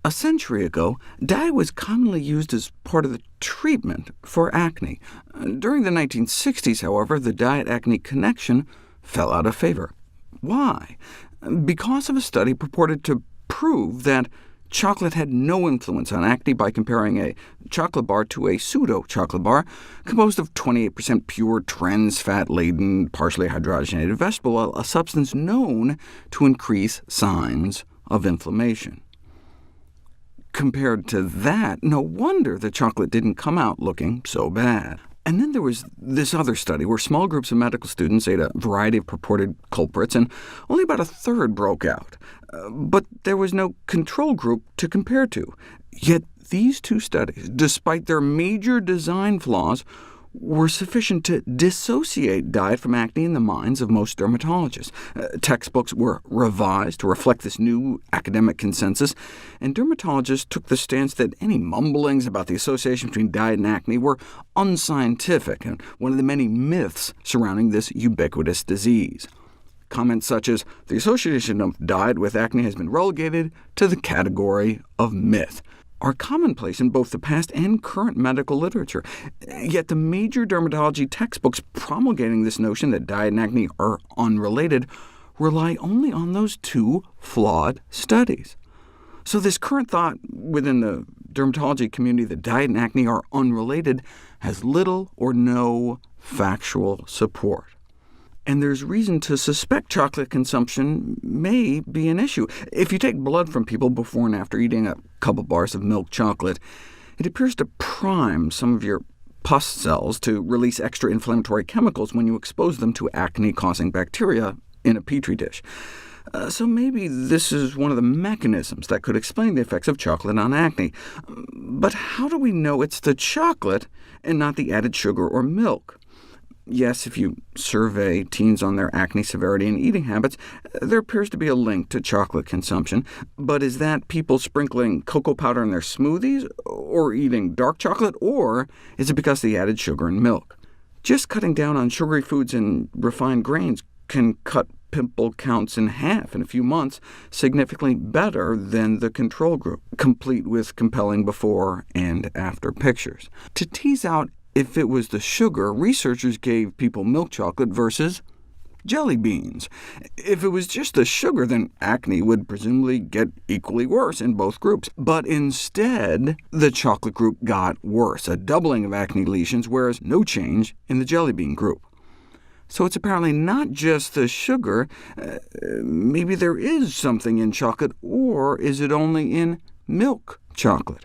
A century ago, diet was commonly used as part of the treatment for acne. During the 1960s, however, the diet-acne connection fell out of favor. Why? Because of a study purported to prove that chocolate had no influence on acne by comparing a chocolate bar to a pseudo-chocolate bar composed of 28% pure trans-fat-laden, partially hydrogenated vegetable oil, a substance known to increase signs of inflammation. Compared to that, no wonder the chocolate didn't come out looking so bad. And then there was this other study where small groups of medical students ate a variety of purported culprits, and only about a third broke out. But there was no control group to compare to. Yet these two studies, despite their major design flaws, were sufficient to dissociate diet from acne in the minds of most dermatologists. Textbooks were revised to reflect this new academic consensus, and dermatologists took the stance that any mumblings about the association between diet and acne were unscientific, and one of the many myths surrounding this ubiquitous disease. Comments such as, "The association of diet with acne has been relegated to the category of myth," are commonplace in both the past and current medical literature. Yet the major dermatology textbooks promulgating this notion that diet and acne are unrelated rely only on those two flawed studies. So this current thought within the dermatology community that diet and acne are unrelated has little or no factual support. And there's reason to suspect chocolate consumption may be an issue. If you take blood from people before and after eating a couple bars of milk chocolate, it appears to prime some of your pus cells to release extra inflammatory chemicals when you expose them to acne-causing bacteria in a petri dish. So maybe this is one of the mechanisms that could explain the effects of chocolate on acne. But how do we know it's the chocolate and not the added sugar or milk? Yes, if you survey teens on their acne severity and eating habits, there appears to be a link to chocolate consumption. But is that people sprinkling cocoa powder in their smoothies, or eating dark chocolate, or is it because of the added sugar and milk? Just cutting down on sugary foods and refined grains can cut pimple counts in half in a few months, significantly better than the control group, complete with compelling before and after pictures. To tease out if it was the sugar, researchers gave people milk chocolate versus jelly beans. If it was just the sugar, then acne would presumably get equally worse in both groups. But instead, the chocolate group got worse, a doubling of acne lesions, whereas no change in the jelly bean group. So it's apparently not just the sugar. Maybe there is something in chocolate, or is it only in milk chocolate?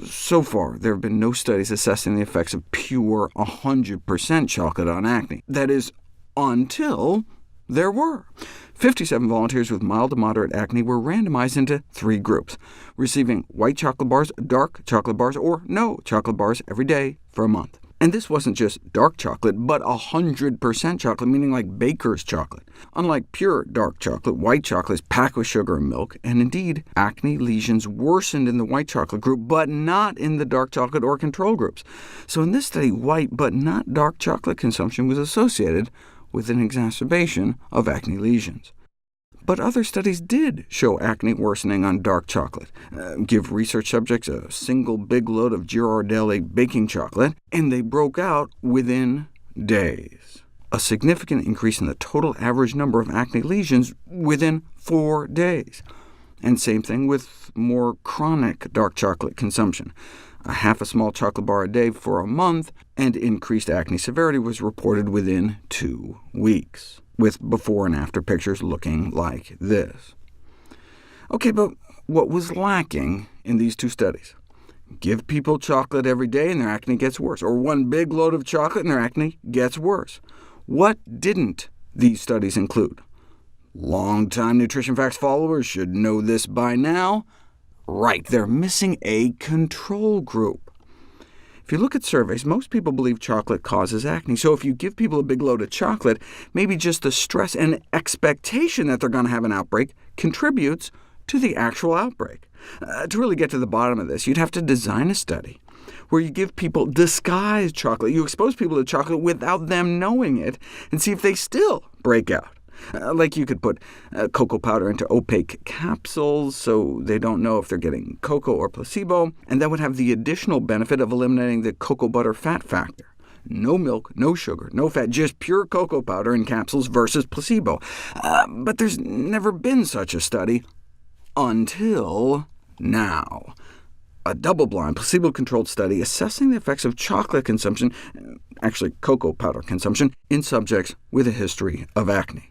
So far, there have been no studies assessing the effects of pure 100% chocolate on acne. That is, until there were. 57 volunteers with mild to moderate acne were randomized into 3 groups, receiving white chocolate bars, dark chocolate bars, or no chocolate bars every day for a month. And this wasn't just dark chocolate, but 100% chocolate, meaning like baker's chocolate. Unlike pure dark chocolate, white chocolate is packed with sugar and milk, and indeed, acne lesions worsened in the white chocolate group, but not in the dark chocolate or control groups. So in this study, white but not dark chocolate consumption was associated with an exacerbation of acne lesions. But other studies did show acne worsening on dark chocolate. Give research subjects a single big load of Ghirardelli baking chocolate, and they broke out within days. A significant increase in the total average number of acne lesions within 4 days. And same thing with more chronic dark chocolate consumption. Half a small chocolate bar a day for a month, and increased acne severity was reported within 2 weeks. With before and after pictures looking like this. OK, but what was lacking in these 2 studies? Give people chocolate every day and their acne gets worse, or one big load of chocolate and their acne gets worse. What didn't these studies include? Long-time Nutrition Facts followers should know this by now. Right, they're missing a control group. If you look at surveys, most people believe chocolate causes acne, so if you give people a big load of chocolate, maybe just the stress and expectation that they're going to have an outbreak contributes to the actual outbreak. To really get to the bottom of this, you'd have to design a study where you give people disguised chocolate. You expose people to chocolate without them knowing it, and see if they still break out. Like you could put cocoa powder into opaque capsules so they don't know if they're getting cocoa or placebo, and that would have the additional benefit of eliminating the cocoa butter fat factor. No milk, no sugar, no fat, just pure cocoa powder in capsules versus placebo. But there's never been such a study until now. A double-blind, placebo-controlled study assessing the effects of chocolate consumption, actually cocoa powder consumption, in subjects with a history of acne,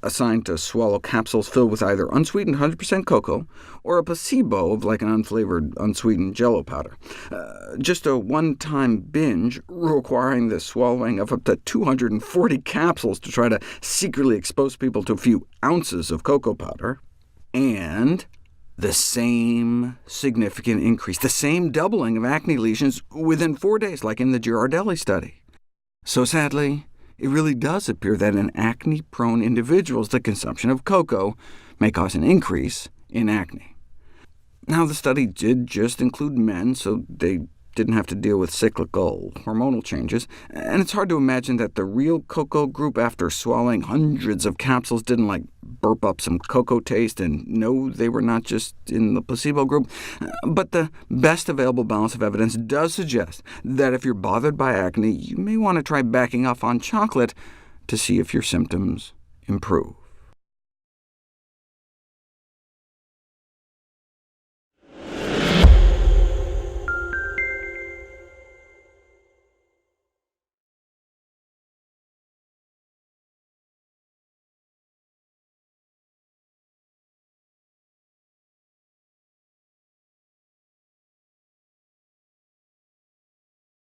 assigned to swallow capsules filled with either unsweetened 100% cocoa or a placebo of like an unflavored, unsweetened Jell-O powder. Just a one-time binge requiring the swallowing of up to 240 capsules to try to secretly expose people to a few ounces of cocoa powder, and the same significant increase, the same doubling of acne lesions within 4 days, like in the Girardelli study. So sadly, it really does appear that in acne-prone individuals, the consumption of cocoa may cause an increase in acne. Now, the study did just include men, so they didn't have to deal with cyclical hormonal changes, and it's hard to imagine that the real cocoa group, after swallowing hundreds of capsules, didn't like burp up some cocoa taste and know they were not just in the placebo group. But the best available balance of evidence does suggest that if you're bothered by acne, you may want to try backing off on chocolate to see if your symptoms improve.